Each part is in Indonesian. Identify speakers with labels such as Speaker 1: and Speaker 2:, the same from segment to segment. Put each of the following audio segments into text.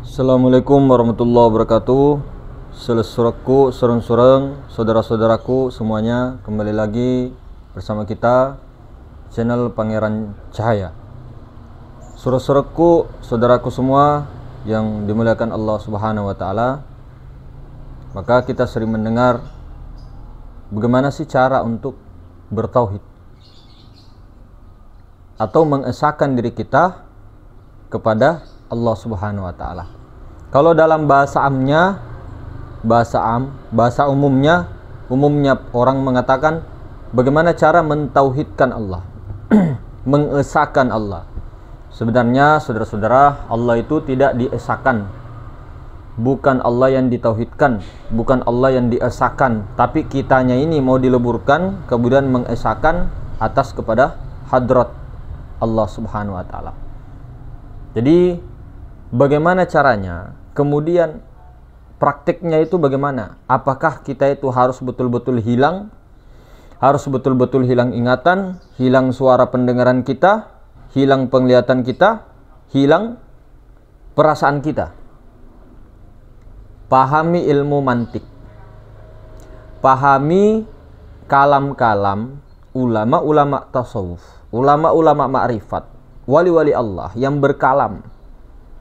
Speaker 1: Assalamualaikum warahmatullahi wabarakatuh. Selesuraku, sureng-sureng, saudara-saudaraku semuanya, kembali lagi bersama kita channel Pangeran Cahaya. Sureng-surengku, saudaraku semua yang dimuliakan Allah Subhanahu wa taala. Maka kita sering mendengar bagaimana sih cara untuk bertauhid atau mengesahkan diri kita kepada Allah Subhanahu wa taala. Kalau dalam bahasa amnya, bahasa umumnya orang mengatakan bagaimana cara mentauhidkan Allah, mengesahkan Allah. Sebenarnya saudara-saudara, Allah itu tidak diesahkan. Bukan Allah yang ditauhidkan, bukan Allah yang diesahkan, tapi kitanya ini mau dileburkan kemudian mengesahkan atas kepada hadrat Allah Subhanahu wa taala. Jadi bagaimana caranya? Kemudian praktiknya itu bagaimana? Apakah kita itu harus betul-betul hilang? Harus betul-betul hilang ingatan, hilang suara pendengaran kita, hilang penglihatan kita, hilang perasaan kita. Pahami ilmu mantik. Pahami kalam-kalam ulama-ulama tasawuf, ulama-ulama ma'rifat, wali-wali Allah yang berkalam.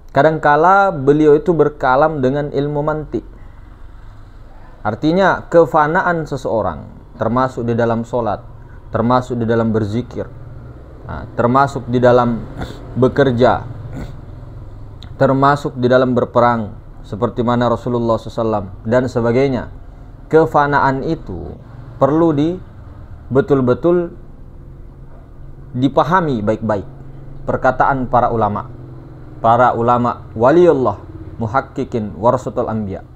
Speaker 1: Kadangkala beliau itu berkalam dengan ilmu mantik. Artinya kefanaan seseorang, termasuk di dalam sholat, termasuk di dalam berzikir, termasuk di dalam bekerja, termasuk di dalam berperang, seperti mana Rasulullah SAW dan sebagainya. Kefanaan itu perlu betul-betul dipahami baik-baik. Perkataan para ulama waliullah, muhakkikin, warasatul anbiya,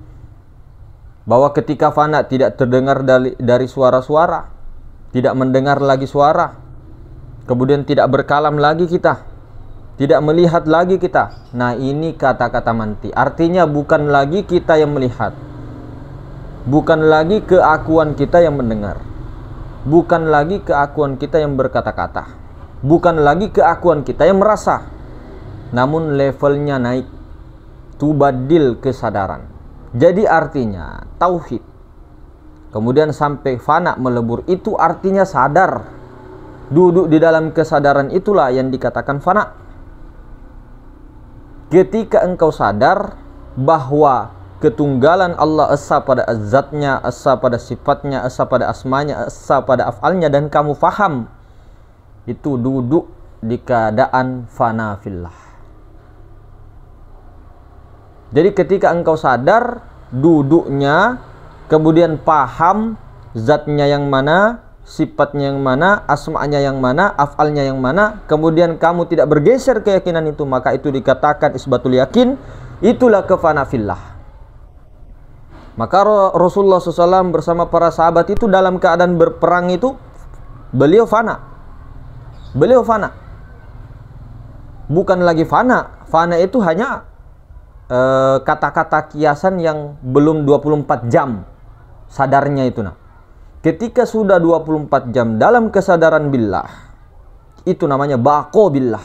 Speaker 1: bahwa ketika fana tidak terdengar dari suara-suara, tidak mendengar lagi suara, kemudian tidak berkalam lagi kita, tidak melihat lagi kita. Nah, ini kata-kata manti. Artinya bukan lagi kita yang melihat, bukan lagi keakuan kita yang mendengar, bukan lagi keakuan kita yang berkata-kata, bukan lagi keakuan kita yang merasa, namun levelnya naik, tubadil kesadaran. Jadi artinya tauhid kemudian sampai fana melebur, itu artinya sadar. Duduk di dalam kesadaran itulah yang dikatakan fana. Ketika engkau sadar bahwa ketunggalan Allah esa pada zatnya, esa pada sifatnya, esa pada asmanya, esa pada afalnya, dan kamu faham, itu duduk di keadaan fana fillah. Jadi ketika engkau sadar duduknya, kemudian paham zatnya yang mana, sifatnya yang mana, asma'nya yang mana, af'alnya yang mana, kemudian kamu tidak bergeser keyakinan itu, maka itu dikatakan isbatul yakin, itulah kefana fillah. Maka Rasulullah SAW bersama para sahabat itu dalam keadaan berperang itu, beliau fana. Beliau fana. Bukan lagi fana. Fana itu hanya kata-kata kiasan yang belum 24 jam sadarnya itu. Nah, ketika sudah 24 jam dalam kesadaran billah, itu namanya baqo billah,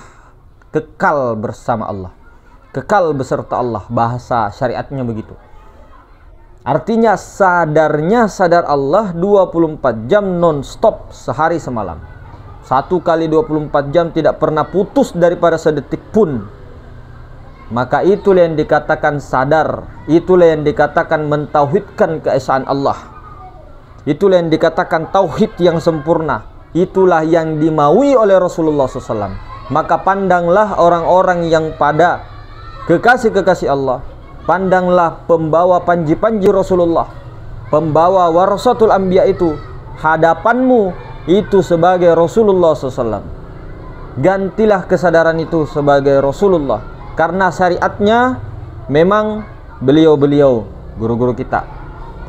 Speaker 1: kekal bersama Allah, kekal beserta Allah. Bahasa syariatnya begitu. Artinya sadarnya sadar Allah 24 jam non-stop, sehari semalam. 1 kali 24 jam tidak pernah putus daripada sedetik pun. Maka itulah yang dikatakan sadar, itulah yang dikatakan mentauhidkan keesaan Allah, itulah yang dikatakan tauhid yang sempurna, itulah yang dimaui oleh Rasulullah SAW. Maka pandanglah orang-orang yang pada kekasih-kekasih Allah, pandanglah pembawa panji-panji Rasulullah, pembawa warasatul anbiya itu, hadapanmu itu sebagai Rasulullah SAW. Gantilah kesadaran itu sebagai Rasulullah, karena syariatnya memang beliau-beliau guru-guru kita,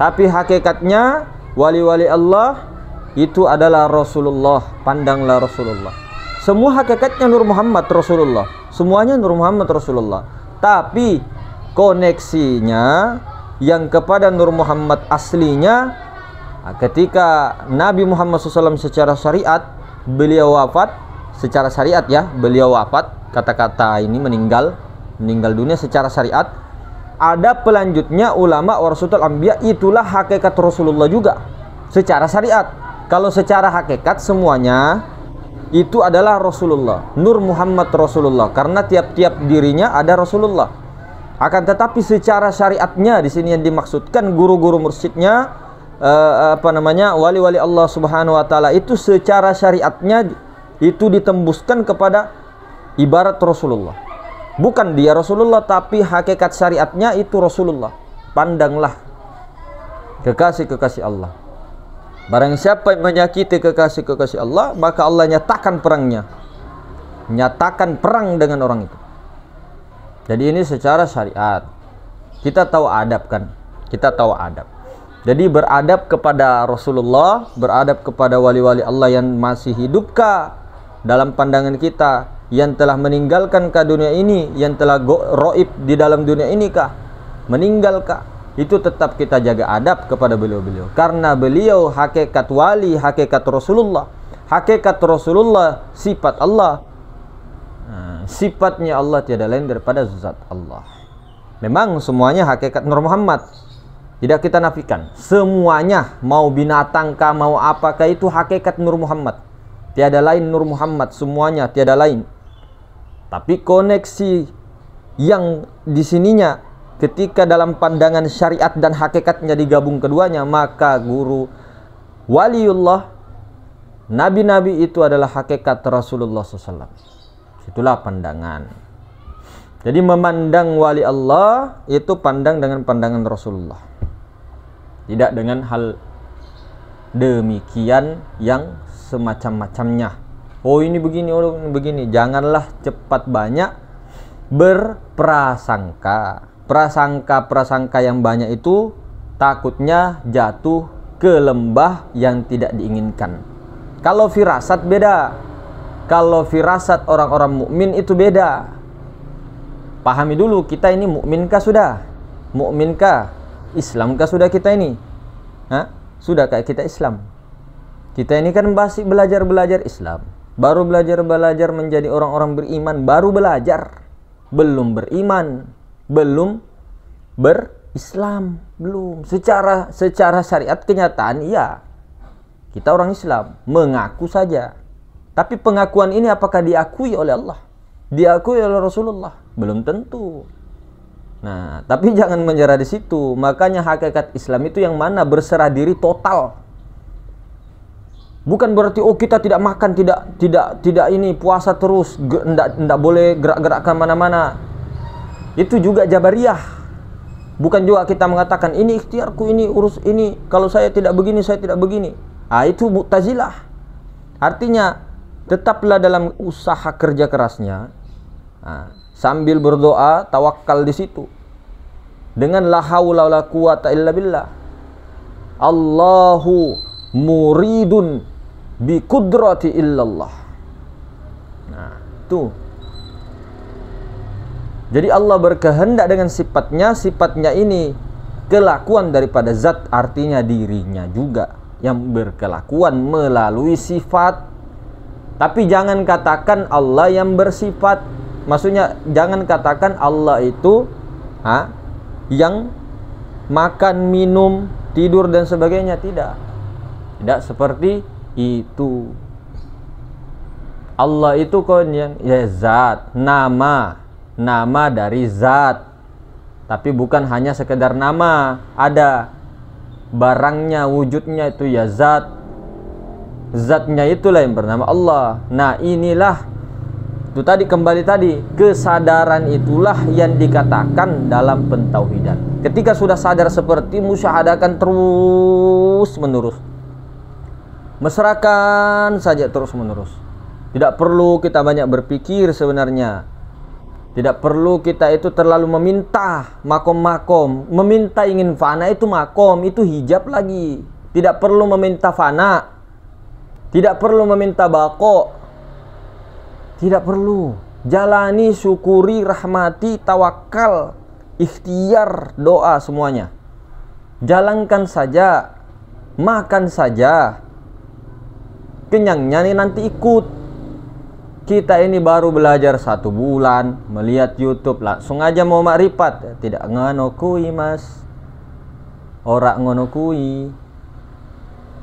Speaker 1: tapi hakikatnya wali-wali Allah itu adalah Rasulullah. Pandanglah Rasulullah. Semua hakikatnya Nur Muhammad Rasulullah, semuanya Nur Muhammad Rasulullah, tapi koneksinya yang kepada Nur Muhammad aslinya, ketika Nabi Muhammad SAW secara syariat beliau wafat, secara syariat ya, beliau wafat, kata-kata ini meninggal dunia secara syariat, ada pelanjutnya ulama warasatul anbiya, itulah hakikat Rasulullah juga secara syariat. Kalau secara hakikat semuanya itu adalah Rasulullah, Nur Muhammad Rasulullah, karena tiap-tiap dirinya ada Rasulullah. Akan tetapi secara syariatnya di sini yang dimaksudkan guru-guru mursyidnya, wali-wali Allah Subhanahu wa taala itu secara syariatnya itu ditembuskan kepada ibarat Rasulullah. Bukan dia Rasulullah, tapi hakikat syariatnya itu Rasulullah. Pandanglah kekasih-kekasih Allah. Barang siapa yang menyakiti kekasih-kekasih Allah, maka Allah nyatakan perangnya. Nyatakan perang dengan orang itu. Jadi ini secara syariat. Kita tahu adab kan? Kita tahu adab. Jadi beradab kepada Rasulullah, beradab kepada wali-wali Allah yang masih hidupkah dalam pandangan kita, yang telah meninggalkan ke dunia ini, yang telah roib di dalam dunia ini kah, meninggalkah, itu tetap kita jaga adab kepada beliau-beliau, karena beliau hakikat wali, hakikat Rasulullah. Hakikat Rasulullah sifat Allah. Sifatnya Allah tiada lain daripada zat Allah. Memang semuanya hakikat Nur Muhammad, tidak kita nafikan. Semuanya, mau binatang kah, mau apakah, itu hakikat Nur Muhammad. Tiada lain Nur Muhammad, semuanya tiada lain. Tapi koneksi yang di sininya, ketika dalam pandangan syariat dan hakikatnya digabung keduanya, maka guru waliullah, nabi-nabi itu adalah hakikat Rasulullah SAW. Itulah pandangan. Jadi memandang wali Allah itu pandang dengan pandangan Rasulullah, tidak dengan hal demikian yang semacam-macamnya. Oh ini begini, oh ini begini. Janganlah cepat banyak berprasangka. Prasangka-prasangka yang banyak itu takutnya jatuh ke lembah yang tidak diinginkan. Kalau firasat beda. Kalau firasat orang-orang mukmin itu beda. Pahami dulu, kita ini mukminkah sudah? Mukminkah? Islamkah sudah kita ini? Sudah kayak kita Islam. Kita ini kan masih belajar Islam. Baru belajar menjadi orang-orang beriman, baru belajar. Belum beriman, belum berislam, belum. Secara syariat kenyataan iya. Kita orang Islam, mengaku saja. Tapi pengakuan ini apakah diakui oleh Allah? Diakui oleh Rasulullah? Belum tentu. Nah, tapi jangan menyerah di situ. Makanya hakikat Islam itu yang mana? Berserah diri total. Bukan berarti oh kita tidak makan, tidak ini puasa terus, enggak boleh gerak-gerak ke mana-mana. Itu juga jabariyah. Bukan juga kita mengatakan ini ikhtiarku, ini urus ini, kalau saya tidak begini, saya tidak begini. Itu Mu'tazilah. Artinya tetaplah dalam usaha kerja kerasnya, sambil berdoa, tawakal di situ, dengan la haula wala quwata illa billah. Allahu muridun bi qudrati illallah. Nah, itu. Jadi Allah berkehendak dengan sifatnya, sifatnya ini kelakuan daripada zat, artinya dirinya juga yang berkelakuan melalui sifat. Tapi jangan katakan Allah yang bersifat. Maksudnya jangan katakan Allah itu yang makan, minum, tidur dan sebagainya. Tidak. Tidak seperti itu. Allah itu kan yang zat, nama dari zat. Tapi bukan hanya sekedar nama, ada barangnya, wujudnya itu ya zat. Zatnya itulah yang bernama Allah. Nah inilah, itu tadi kembali tadi, kesadaran itulah yang dikatakan dalam pentauhidan. Ketika sudah sadar seperti musyahadakan terus menerus, mesrakan saja terus menerus. Tidak perlu kita banyak berpikir sebenarnya. Tidak perlu kita itu terlalu meminta makom-makom. Meminta ingin fana itu makom, itu hijab lagi. Tidak perlu meminta fana. Tidak perlu meminta bako. Tidak perlu. Jalani, syukuri, rahmati, tawakal, ikhtiar, doa semuanya. Jalankan saja. Makan saja. Kenyangnya nih nanti ikut. Kita ini baru belajar 1 bulan, melihat YouTube langsung aja mau makrifat. Tidak ngono kui, Mas. Ora ngono kui.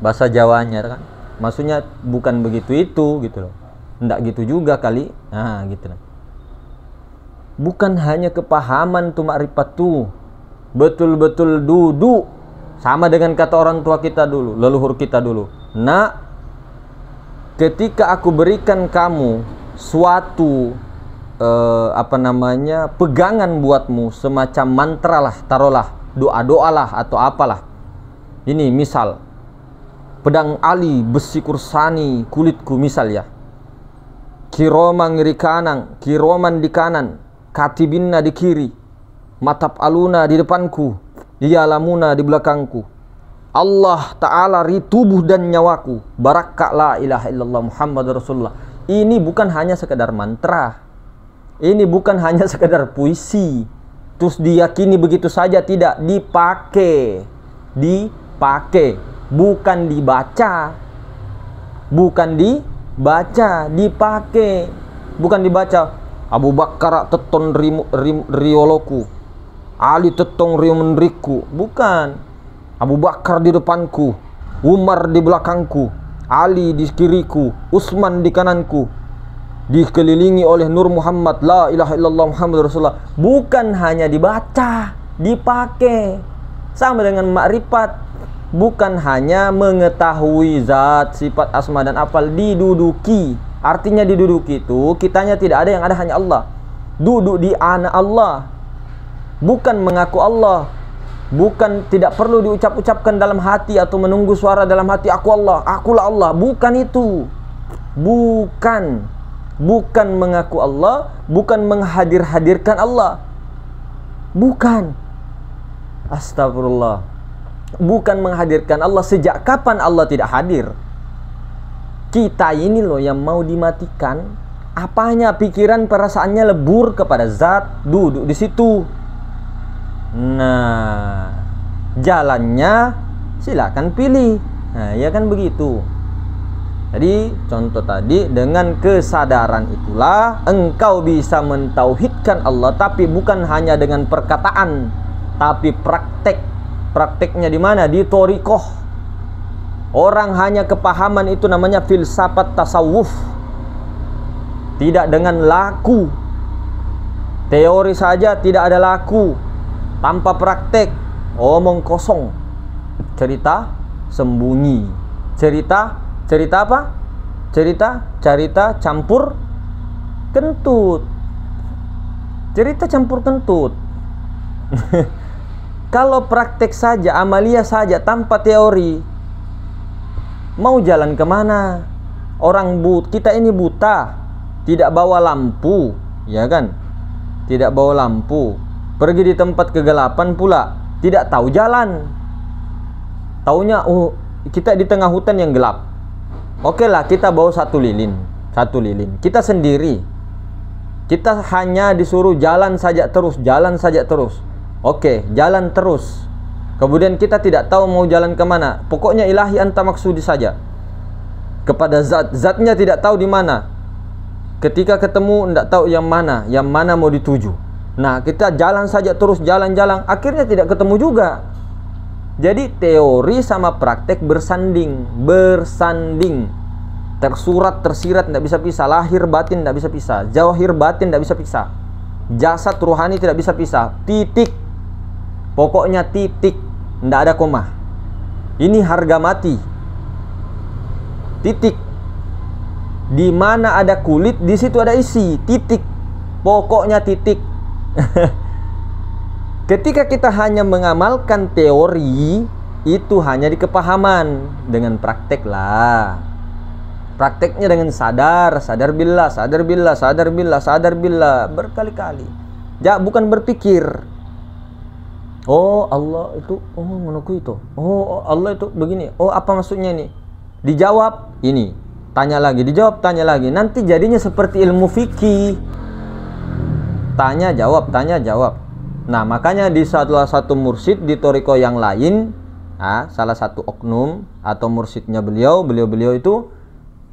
Speaker 1: Bahasa Jawanya kan. Maksudnya bukan begitu itu gitu loh. Ndak gitu juga kali. Nah, gitu loh. Bukan hanya kepahaman tuh makrifat tuh. Betul-betul duduk. Sama dengan kata orang tua kita dulu, leluhur kita dulu. Nak, ketika aku berikan kamu suatu pegangan buatmu, semacam mantra lah, taruhlah, doa-doa lah atau apalah. Ini misal pedang Ali besi kursani kulitku misal ya. Kiroman ngiri kanan, kiroman di kanan, katibinna di kiri, matap aluna di depanku, yalamuna di belakangku. Allah Ta'ala ri tubuh dan nyawaku, barakah la ilaha illallah Muhammad Rasulullah. Ini bukan hanya sekedar mantra. Ini bukan hanya sekedar puisi. Terus diyakini begitu saja, tidak. Dipakai. Dipakai. Bukan dibaca. Bukan dibaca. Dipakai. Bukan dibaca. Abu Bakar teton rioloku. Ali tetong rimenriku. Bukan. Abu Bakar di depanku. Umar di belakangku. Ali di kiriku, Utsman di kananku, dikelilingi oleh Nur Muhammad, la ilaha illallah Muhammad Rasulullah. Bukan hanya dibaca, dipakai. Sama dengan makrifat. Bukan hanya mengetahui zat, sifat, asma dan afal, diduduki. Artinya diduduki itu kitanya tidak ada, yang ada hanya Allah. Duduk di ana Allah. Bukan mengaku Allah. Bukan, tidak perlu diucap-ucapkan dalam hati atau menunggu suara dalam hati, aku Allah, akulah Allah. Bukan itu. Bukan. Bukan mengaku Allah, bukan menghadir-hadirkan Allah. Bukan. Astagfirullah. Bukan menghadirkan Allah. Sejak kapan Allah tidak hadir? Kita ini loh yang mau dimatikan. Apanya? Pikiran perasaannya lebur kepada zat, duduk di situ. Nah, jalannya silakan pilih. Nah, ya kan begitu. Jadi contoh tadi, dengan kesadaran itulah engkau bisa mentauhidkan Allah, tapi bukan hanya dengan perkataan, tapi praktek. Prakteknya di mana? Di thoriqoh. Orang hanya kepahaman itu namanya filsafat tasawuf. Tidak dengan laku. Teori saja tidak ada laku. Tanpa praktek, omong kosong. Cerita sembunyi. Cerita apa? Cerita campur kentut. Cerita campur kentut. Kalau praktek saja, amalia saja, tanpa teori, mau jalan kemana? Orang kita ini buta, tidak bawa lampu, ya kan? Tidak bawa lampu. Pergi di tempat kegelapan pula, tidak tahu jalan. Taunya, oh, kita di tengah hutan yang gelap. Oke lah, kita bawa satu lilin. Kita sendiri. Kita hanya disuruh jalan saja terus, jalan saja terus. Oke, jalan terus. Kemudian kita tidak tahu mau jalan kemana. Pokoknya ilahi anta maksudi saja. Kepada zatnya tidak tahu di mana. Ketika ketemu tidak tahu yang mana mau dituju. Nah, kita jalan saja terus, jalan-jalan, akhirnya tidak ketemu juga. Jadi teori sama praktek bersanding. Tersurat, tersirat, tidak bisa pisah. Lahir batin tidak bisa pisah. Jauhir batin tidak bisa pisah. Jasad ruhani tidak bisa pisah. Titik. Pokoknya titik. Tidak ada koma. Ini harga mati. Titik. Di mana ada kulit, di situ ada isi. Titik. Pokoknya titik. Ketika kita hanya mengamalkan teori, itu hanya di kepahaman. Dengan praktek lah. Prakteknya dengan sadar billah, sadar billah berkali-kali. Ya, bukan berpikir. Oh, Allah itu, oh menurutku itu. Oh, Allah itu begini. Oh, apa maksudnya ini? Dijawab ini, tanya lagi, dijawab, tanya lagi. Nanti jadinya seperti ilmu fikih. Tanya jawab, tanya jawab. Nah, makanya di salah satu mursyid di thariqah yang lain, salah satu oknum atau mursyidnya beliau itu,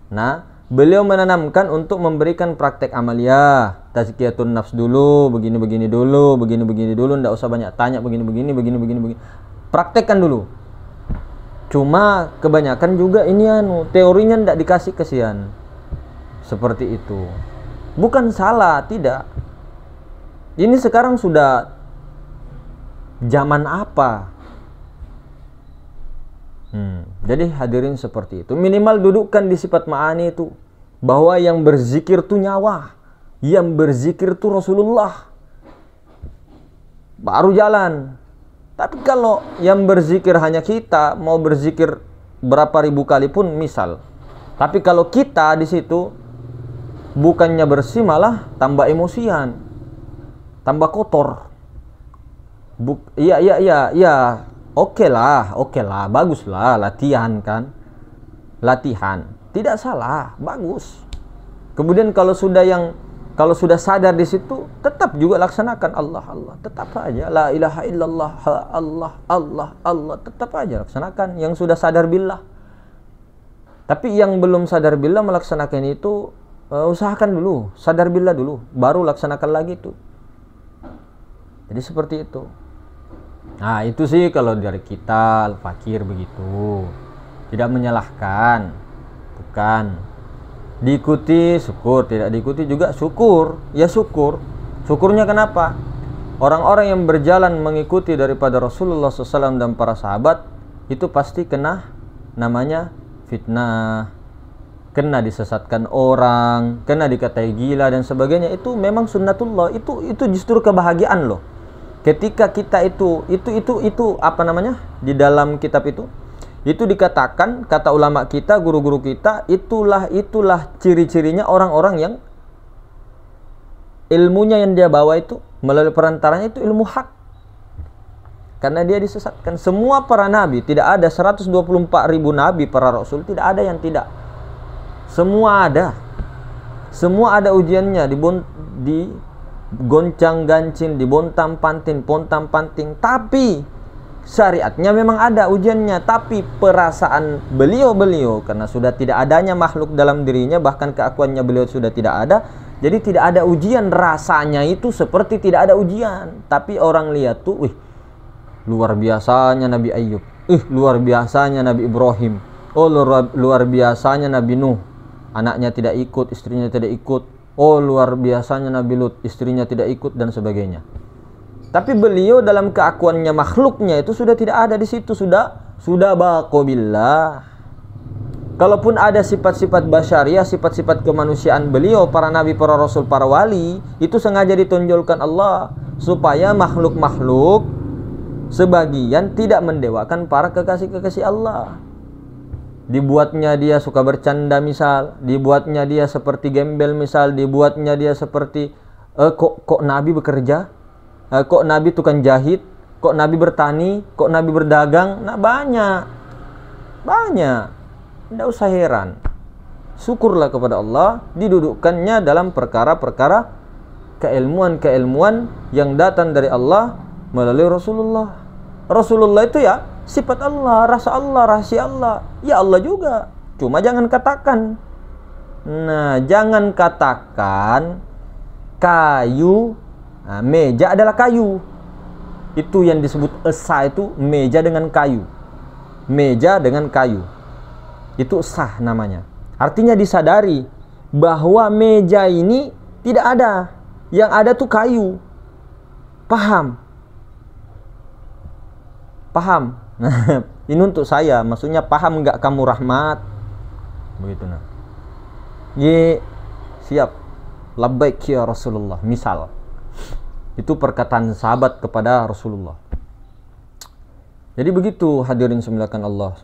Speaker 1: nah, beliau menanamkan untuk memberikan praktek amaliyah, tazkiyatun nafs dulu, begini-begini dulu, begini-begini dulu, ndak usah banyak tanya, begini-begini, begini-begini. Praktekkan dulu. Cuma kebanyakan juga ini teorinya ndak dikasih kesian. Seperti itu. Bukan salah, tidak. Ini sekarang sudah zaman apa? Jadi hadirin seperti itu. Minimal dudukkan di sifat ma'ani itu, bahwa yang berzikir itu nyawa, yang berzikir itu Rasulullah, baru jalan. Tapi kalau yang berzikir hanya kita, mau berzikir berapa ribu kali pun misal, tapi kalau kita di situ bukannya bersih, malah tambah emosian, tambah kotor. Iya. Oke lah, baguslah latihan kan. Latihan, tidak salah, bagus. Kemudian kalau sudah sadar di situ, tetap juga laksanakan Allah, tetap aja la ilaha illallah, Allah, tetap aja laksanakan yang sudah sadar billah. Tapi yang belum sadar billah melaksanakan itu, usahakan dulu sadar billah dulu, baru laksanakan lagi itu. Jadi seperti itu. Nah itu sih kalau dari kita al-fakir begitu. Tidak menyalahkan, bukan. Diikuti syukur, tidak diikuti juga syukur. Ya syukur. Syukurnya kenapa? Orang-orang yang berjalan mengikuti daripada Rasulullah SAW dan para sahabat, itu pasti kena namanya fitnah, kena disesatkan orang, kena dikatai gila dan sebagainya. Itu memang sunnatullah. Itu justru kebahagiaan loh. Ketika kita itu apa namanya di dalam kitab itu dikatakan, kata ulama kita, guru-guru kita, itulah ciri-cirinya orang-orang yang ilmunya yang dia bawa itu melalui perantaranya itu ilmu hak, karena dia disesatkan. Semua para nabi, tidak ada 124.000 nabi, para rasul, tidak ada yang tidak. Semua ada ujiannya, di goncang gancing, dibontam panting, pontam panting. Tapi syariatnya memang ada ujiannya. Tapi perasaan beliau karena sudah tidak adanya makhluk dalam dirinya, bahkan keakuannya beliau sudah tidak ada, jadi tidak ada ujian. Rasanya itu seperti tidak ada ujian. Tapi orang lihat tuh, wih, luar biasanya Nabi Ayub, luar biasanya Nabi Ibrahim, luar biasanya Nabi Nuh, anaknya tidak ikut, istrinya tidak ikut. Luar biasanya Nabi Lut, istrinya tidak ikut dan sebagainya. Tapi beliau dalam keakuannya makhluknya itu sudah tidak ada di situ, sudah baqobillah. Kalaupun ada sifat-sifat basyariah, sifat-sifat kemanusiaan beliau, para nabi, para rasul, para wali, itu sengaja ditonjolkan Allah supaya makhluk-makhluk sebagian tidak mendewakan para kekasih-kekasih Allah. Dibuatnya dia suka bercanda misal, dibuatnya dia seperti gembel misal, dibuatnya dia seperti kok Nabi bekerja, kok Nabi tukang jahit, kok Nabi bertani, kok Nabi berdagang. Nah banyak, tidak usah heran. Syukurlah kepada Allah, didudukkannya dalam perkara-perkara keilmuan yang datang dari Allah melalui Rasulullah. Rasulullah itu ya sifat Allah, rasa Allah, rahasia Allah. Ya Allah juga. Cuma jangan katakan. Nah, jangan katakan kayu. Nah, meja adalah kayu. Itu yang disebut esa, itu meja dengan kayu. Meja dengan kayu. Itu sah namanya. Artinya disadari bahwa meja ini tidak ada. Yang ada tuh kayu. Paham? Ini untuk saya, maksudnya paham nggak kamu Rahmat? Begitu nah. Siap. Labbaik ya Rasulullah. Misal. Itu perkataan sahabat kepada Rasulullah. Jadi begitu hadirin semuliakan Allah.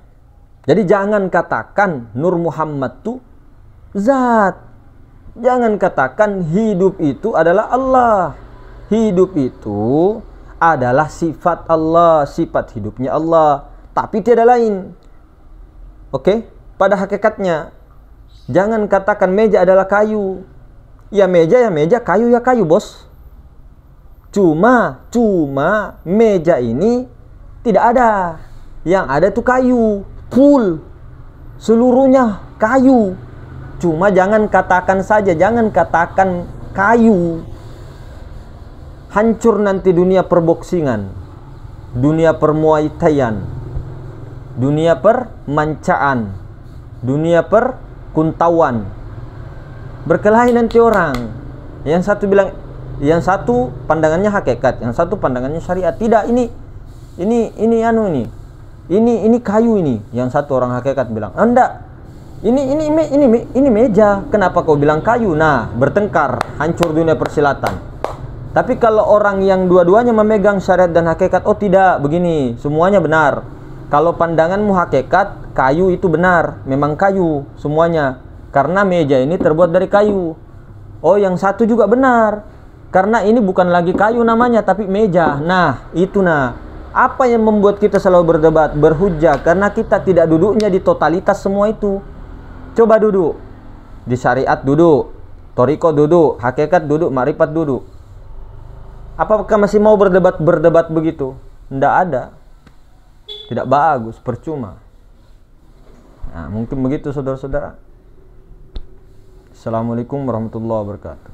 Speaker 1: Jadi jangan katakan Nur Muhammad itu zat. Jangan katakan hidup itu adalah Allah. Hidup itu adalah sifat Allah, sifat hidupnya Allah, tapi tiada lain. Oke? Pada hakikatnya, jangan katakan meja adalah kayu. Ya meja, kayu ya kayu, bos. Cuma meja ini tidak ada. Yang ada tuh kayu, full. Seluruhnya kayu. Cuma jangan katakan saja, jangan katakan kayu. Hancur nanti dunia perboksingan, dunia permuaitaian, dunia permancaan, dunia perkuntauan. Berkelahi nanti orang. Yang satu bilang, yang satu pandangannya hakikat, yang satu pandangannya syariat. Tidak, ini kayu ini. Yang satu orang hakikat bilang, enggak. Ini meja. Kenapa kau bilang kayu? Nah, bertengkar, hancur dunia persilatan. Tapi kalau orang yang dua-duanya memegang syariat dan hakikat, oh tidak, begini, semuanya benar. Kalau pandanganmu hakikat, kayu itu benar, memang kayu semuanya. Karena meja ini terbuat dari kayu. Oh, yang satu juga benar. Karena ini bukan lagi kayu namanya, tapi meja. Nah, itu nah. Apa yang membuat kita selalu berdebat, berhujjah? Karena kita tidak duduknya di totalitas semua itu. Coba duduk. Di syariat duduk, thariqah duduk, hakikat duduk, makrifat duduk. Apakah masih mau berdebat begitu? Tidak ada. Tidak bagus, percuma. Nah, mungkin begitu saudara-saudara. Assalamualaikum warahmatullahi wabarakatuh.